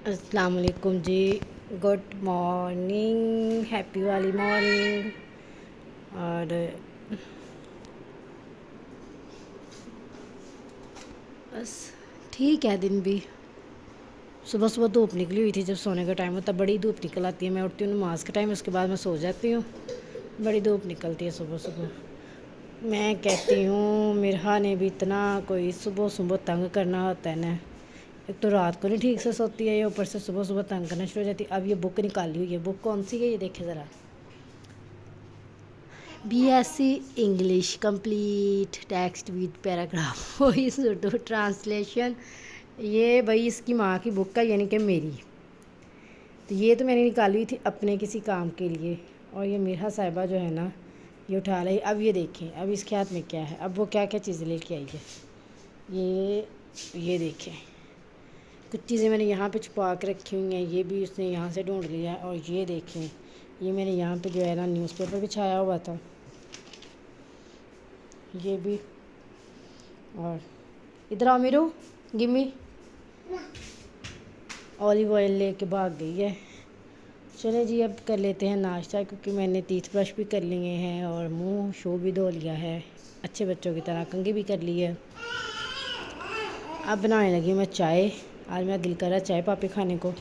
अस्सलाम वालेकुम जी। Good morning, happy वाली मॉर्निंग। और बस ठीक है। दिन भी सुबह सुबह धूप निकली हुई थी, जब सोने का टाइम होता बड़ी धूप निकल आती है। मैं उठती हूँ नमाज का टाइम, उसके बाद मैं सो जाती हूँ। बड़ी धूप निकलती है सुबह सुबह। मैं कहती हूँ मिरहा ने भी इतना कोई सुबह सुबह तंग करना होता है ना। एक तो रात को नहीं ठीक से सोती है, ये ऊपर से सुबह सुबह तंग करना शुरू हो जाती है। अब ये बुक निकाली हुई है। बुक कौन सी है ये देखे ज़रा। BSc English complete text with paragraph voice Urdu translation. ये भाई इसकी माँ की बुक का, यानी कि मेरी। तो ये तो मैंने निकाली हुई थी अपने किसी काम के लिए। और ये मिरहा साहिबा जो है ना, ये उठा रही। अब ये देखें, अब इसके हाथ में क्या है, अब वो क्या क्या चीज़ें लेके आई है। ये देखें, कुछ चीज़ें मैंने यहाँ पे छुपा के रखी हुई हैं, ये भी उसने यहाँ से ढूंढ लिया। और ये देखें, ये मैंने यहाँ पे जो है ना न्यूज़पेपर बिछाया हुआ था, ये भी। और इधर आओ मीरू, गिम्मी। ऑलिव ऑयल लेके भाग गई है। चले जी, अब कर लेते हैं नाश्ता, क्योंकि मैंने टीथ ब्रश भी कर लिए हैं और मुंह शो भी धो लिया है, अच्छे बच्चों की तरह कंघी भी कर ली है। अब बनाने लगी मैं चाय। आज मेरा दिल कर रहा है चाय पापी खाने को।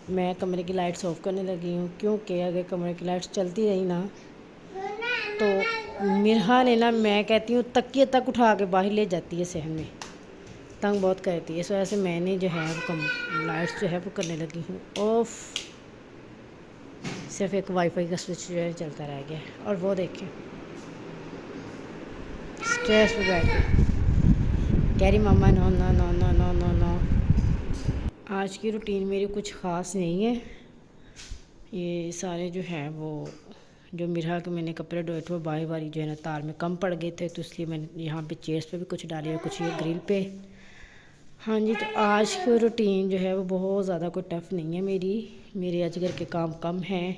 मैं कमरे की लाइट्स ऑफ करने लगी हूँ, क्योंकि अगर कमरे की लाइट्स चलती रही ना तो मिरहा ने ना, मैं कहती हूँ तकिए तक उठा के बाहर ले जाती है सहन में, तंग बहुत करती है। इस वजह से मैंने जो है वो लाइट्स जो है वो करने लगी हूँ ऑफ। सिर्फ एक वाईफाई का स्विच जो है चलता रह गया। और वो देखें, स्ट्रेस पे बैठ के कह रही मामा no no no no no no no. आज की रूटीन मेरी कुछ ख़ास नहीं है। ये सारे जो है वो, जो मिरहा के मैंने कपड़े धोए थे वो बारी बारी जो है ना तार में कम पड़ गए थे, तो इसलिए मैंने यहाँ पे चेयर्स पे भी कुछ डाले और कुछ ये ग्रिल पे। हाँ जी, तो आज की रूटीन जो है वो बहुत ज़्यादा कोई टफ़ नहीं है मेरी। मेरे आज घर के काम कम हैं।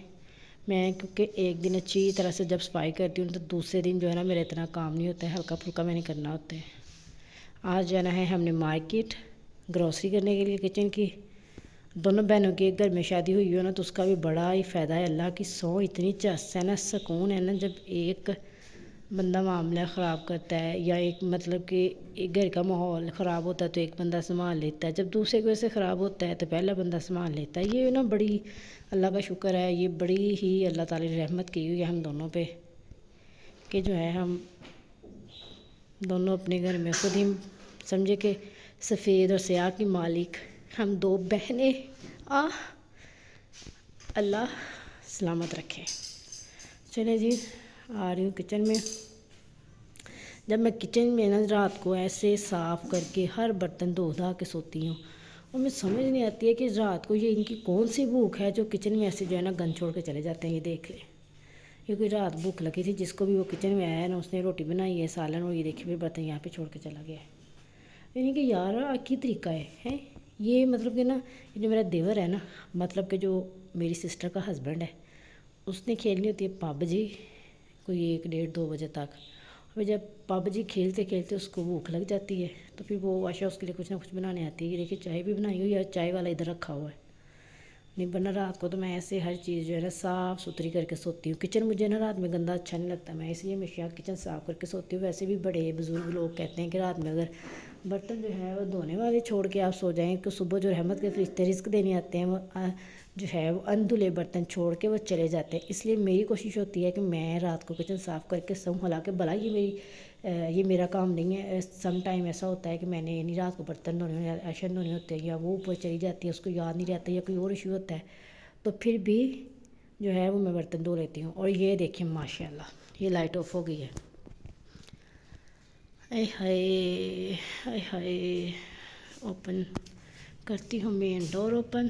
मैं क्योंकि एक दिन अच्छी तरह से जब सफाई करती हूँ तो दूसरे दिन जो है ना मेरा इतना काम नहीं होता है, हल्का फुल्का मैंने करना होता है। आज जाना है हमने मार्केट ग्रॉसरी करने के लिए, किचन की। दोनों बहनों की एक घर में शादी हुई हो ना, तो उसका भी बड़ा ही फ़ायदा है। अल्लाह की सौ इतनी चस है ना, सुकून है ना, जब एक बंदा मामला ख़राब करता है या एक मतलब कि एक घर का माहौल ख़राब होता है तो एक बंदा संभाल लेता है, जब दूसरे की वजह से ख़राब होता है तो पहला बंदा संभाल लेता है। ये ना बड़ी अल्लाह का शुक्र है, ये बड़ी ही अल्लाह ताला ने रहमत की हुई है हम दोनों पे, कि जो है हम दोनों अपने घर में खुद ही समझे कि सफ़ेद और स्याह की मालिक हम दो बहनें। आ अल्लाह सलामत रखे। चले जी, आ रही हूँ किचन में। जब मैं किचन में ना रात को ऐसे साफ़ करके हर बर्तन धो धा के सोती हूँ, और मुझे समझ नहीं आती है कि रात को ये इनकी कौन सी भूख है जो किचन में ऐसे जो है ना गंद छोड़ के चले जाते हैं। ये देख ले, क्योंकि रात भूख लगी थी, जिसको भी वो किचन में आया है ना उसने रोटी बनाई है, सालन, और ये देखिए फिर बर्तन यहाँ पे छोड़ के चला गया है। यानी कि यार की तरीका है ये। मतलब कि ना, ये जो मेरा देवर है ना, मतलब कि जो मेरी सिस्टर का हस्बैंड है, उसने खेलनी होती है पबजी कोई 1 डेढ़ 2 बजे तक। और जब पबजी खेलते खेलते उसको भूख लग जाती है तो फिर वो आशा उसके लिए कुछ ना कुछ बनाने आती है। ये देखिए चाय भी बनाई हुई है, चाय वाला इधर रखा हुआ है। नहीं वरना रात को तो मैं ऐसे हर चीज़ जो है ना साफ़ सुथरी करके सोती हूँ। किचन मुझे ना रात में गंदा अच्छा नहीं लगता, मैं इसलिए हमेशा किचन साफ़ करके सोती हूँ। वैसे भी बड़े बुज़ुर्ग लोग कहते हैं कि रात में अगर बर्तन जो है वो धोने वाले छोड़ के आप सो जाएं तो सुबह जो रहमत के फरिश्ते रिस्क देने आते हैं वो जो है वो अनधुले बर्तन छोड़ के वो चले जाते हैं। इसलिए मेरी कोशिश होती है कि मैं रात को किचन साफ़ करके सोऊं। हालांकि भला ये मेरा काम नहीं है। सम टाइम ऐसा होता है कि मैंने नहीं रात को बर्तन धोने या राशन धोने होते हैं, या वो ऊपर चली जाती है उसको याद नहीं रहता, या कोई और इशू होता है, तो फिर भी जो है वो मैं बर्तन धो लेती हूँ। और ये देखिए माशाल्लाह ये लाइट ऑफ हो गई है। आय हाय, आय हाय। ओपन करती हूँ मेन डोर ओपन।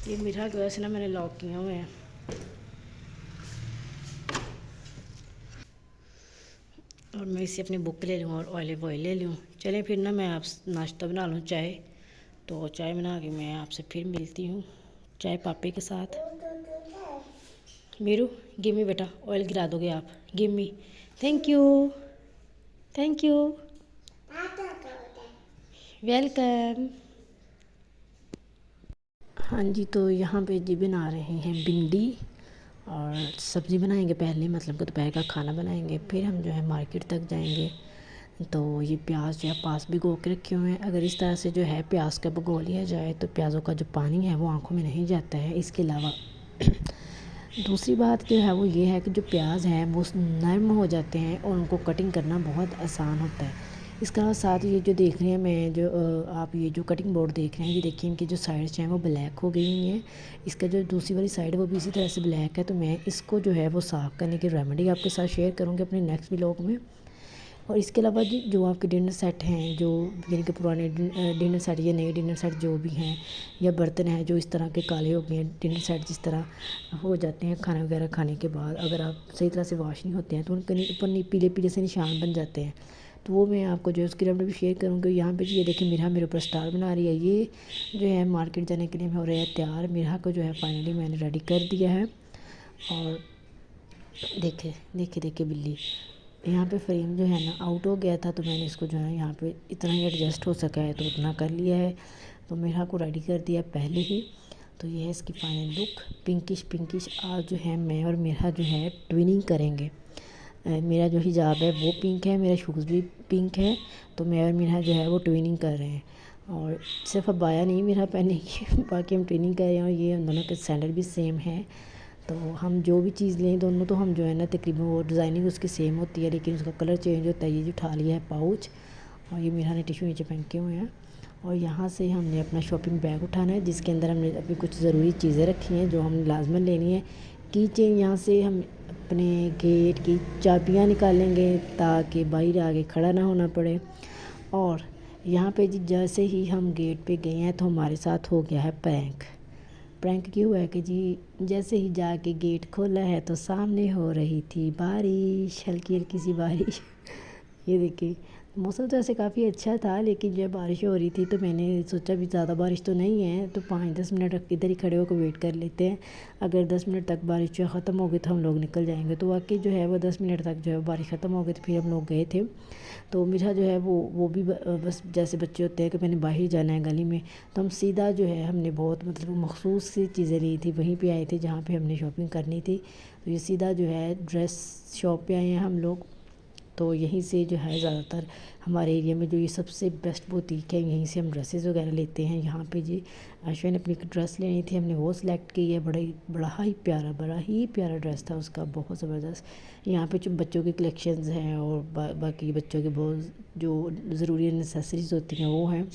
ये मिरहा की वजह से ना मैंने लॉक किए हुए हैं। और मैं इसे अपनी बुक ले लूँ और ऑलिव ऑयल ले लूँ। चलें फिर ना मैं आप नाश्ता बना लूँ चाय। तो चाय बना के मैं आपसे फिर मिलती हूँ चाय पापे के साथ। मीरू गिव मी बेटा, ऑयल गिरा दोगे आप, give me. Thank you, thank you. Welcome. हाँ जी, तो यहाँ पे जी बना रहे हैं भिंडी और सब्ज़ी बनाएंगे पहले, मतलब कि दोपहर का खाना बनाएंगे, फिर हम जो है मार्केट तक जाएंगे। तो ये प्याज जो है पास भिगो के रखे हुए हैं। अगर इस तरह से जो है प्याज का भिगो लिया जाए तो प्याज़ों का जो पानी है वो आँखों में नहीं जाता है। इसके अलावा दूसरी बात जो है वो ये है कि जो प्याज हैं वो नरम हो जाते हैं और उनको कटिंग करना बहुत आसान होता है। इसके अलावा साथ ये जो देख रहे हैं मैं जो आप ये जो कटिंग बोर्ड देख रहे हैं, ये देखिए इनकी जो साइड्स हैं वो ब्लैक हो गई हुई हैं। इसका जो दूसरी वाली साइड है वो भी इसी तरह से ब्लैक है। तो मैं इसको जो है वो साफ़ करने की रेमेडी आपके साथ शेयर करूँगी अपने नेक्स्ट व्लॉग में। और इसके अलावा जी जो आपके डिनर सेट हैं, जो यानी कि पुराने डिनर सेट या नए डिनर सेट जो भी हैं, या बर्तन हैं जो इस तरह के काले हो गए हैं, डिनर सेट जिस तरह हो जाते हैं खाना वगैरह खाने के बाद, अगर आप सही तरह से वॉश नहीं होते हैं तो उनके ऊपर पीले पीले से निशान बन जाते हैं। तो वो मैं आपको जो है उसकी रेमेडी भी शेयर करूँगी। यहाँ पे ये देखिए मिरहा मेरे ऊपर स्टार बना रही है। ये जो है मार्केट जाने के लिए हो रहा है तैयार। मिरहा को जो है फाइनली मैंने रेडी कर दिया है। और देखे देखे देखे बिल्ली यहाँ पे फ्रेम जो है ना आउट हो गया था, तो मैंने इसको जो है यहाँ पे इतना ही एडजस्ट हो सका है तो उतना कर लिया है। तो मेरा को रेडी कर दिया पहले ही। तो ये है इसकी फाइनल लुक, पिंकिश पिंकिश। आज जो है मैं और मेरा जो है ट्विनिंग करेंगे। मेरा जो हिजाब है वो पिंक है, मेरा शूज़ भी पिंक है। तो मैं और मेरा जो है वो ट्विनिंग कर रहे हैं। और सिर्फ अबाया नहीं मेरा पहनेंगे बाकी हम ट्विनिंग कर रहे हैं। और ये हम दोनों के सैंडल भी सेम है। तो हम जो भी चीज़ लें दोनों, तो हम जो है ना तकरीबन वो डिज़ाइनिंग उसकी सेम होती है, लेकिन उसका कलर चेंज होता है। ये जो उठा लिया है पाउच, और ये मेरा ने टिशू नीचे पहन के हुए हैं। और यहाँ से हमने अपना शॉपिंग बैग उठाना है जिसके अंदर हमने अपनी कुछ ज़रूरी चीज़ें रखी हैं जो हमने लाजमन लेनी है। की चेन, यहाँ से हम अपने गेट की चाबियाँ निकालेंगे ताकि बाहर आगे खड़ा ना होना पड़े। और यहाँ पे जी जैसे ही हम गेट पे गए हैं तो हमारे साथ हो गया है प्रैंक। प्रैंक क्यों हुआ है कि जी जैसे ही जाके गेट खोला है तो सामने हो रही थी बारिश, हल्की हल्की सी बारिश। ये देखिए मौसम तो ऐसे काफ़ी अच्छा था, लेकिन जब बारिश हो रही थी तो मैंने सोचा भी ज़्यादा बारिश तो नहीं है तो 5-10 मिनट इधर ही खड़े होकर वेट कर लेते हैं। अगर 10 मिनट तक बारिश जो ख़त्म हो गई तो हम लोग निकल जाएंगे। तो वाकई जो है वो 10 मिनट तक जो है बारिश ख़त्म हो गई तो फिर हम लोग गए थे। तो मेरा जो है वो भी बस जैसे बच्चे होते हैं कि मैंने बाहर जाना है गली में, तो हम सीधा जो है हमने बहुत मतलब मखसूस सी चीज़ें ली थी, वहीं पे आए थे जहाँ पे हमने शॉपिंग करनी थी। तो ये सीधा जो है ड्रेस शॉप पे आए हैं हम लोग। तो यहीं से जो है ज़्यादातर हमारे एरिया में जो ये सबसे बेस्ट बुटीक है, यहीं से हम ड्रेसेस वगैरह लेते हैं। यहाँ पे जी आशा ने अपनी एक ड्रेस लेनी थी, हमने वो सिलेक्ट की है। बड़ा ही प्यारा ड्रेस था उसका, बहुत ज़बरदस्त। यहाँ पे जो बच्चों की कलेक्शंस हैं और बाकी बच्चों के बहुत जो ज़रूरी नेसेसरीज़ होती हैं वो हैं।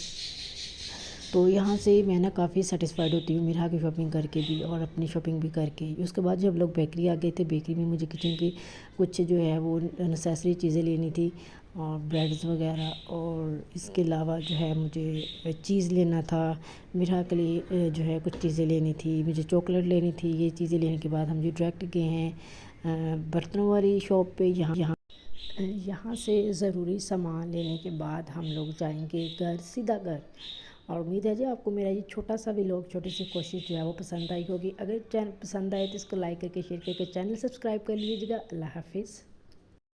तो यहाँ से मैं ना काफ़ी सेटिस्फाइड होती हूँ मेरा की शॉपिंग करके भी और अपनी शॉपिंग भी करके। उसके बाद जब लोग बेकरी आ गए थे, बेकरी में मुझे किचन की कुछ जो है वो नेसेसरी चीज़ें लेनी थी और ब्रेड्स वगैरह। और इसके अलावा जो है मुझे चीज़ लेना था, मेरा के लिए जो है कुछ चीज़ें लेनी थी, मुझे चॉकलेट लेनी थी। ये चीज़ें लेने के बाद हम जो डायरेक्ट गए हैं बर्तनों वाली शॉप पे। यहाँ से ज़रूरी सामान लेने के बाद हम लोग जाएंगे घर, सीधा घर। और उम्मीद है जी आपको मेरा ये छोटा सा व्लॉग, छोटी सी कोशिश जो है वो पसंद आई होगी। अगर चैनल पसंद आए तो इसको लाइक करके शेयर करके चैनल सब्सक्राइब कर लीजिएगा। अल्लाह हाफिज़।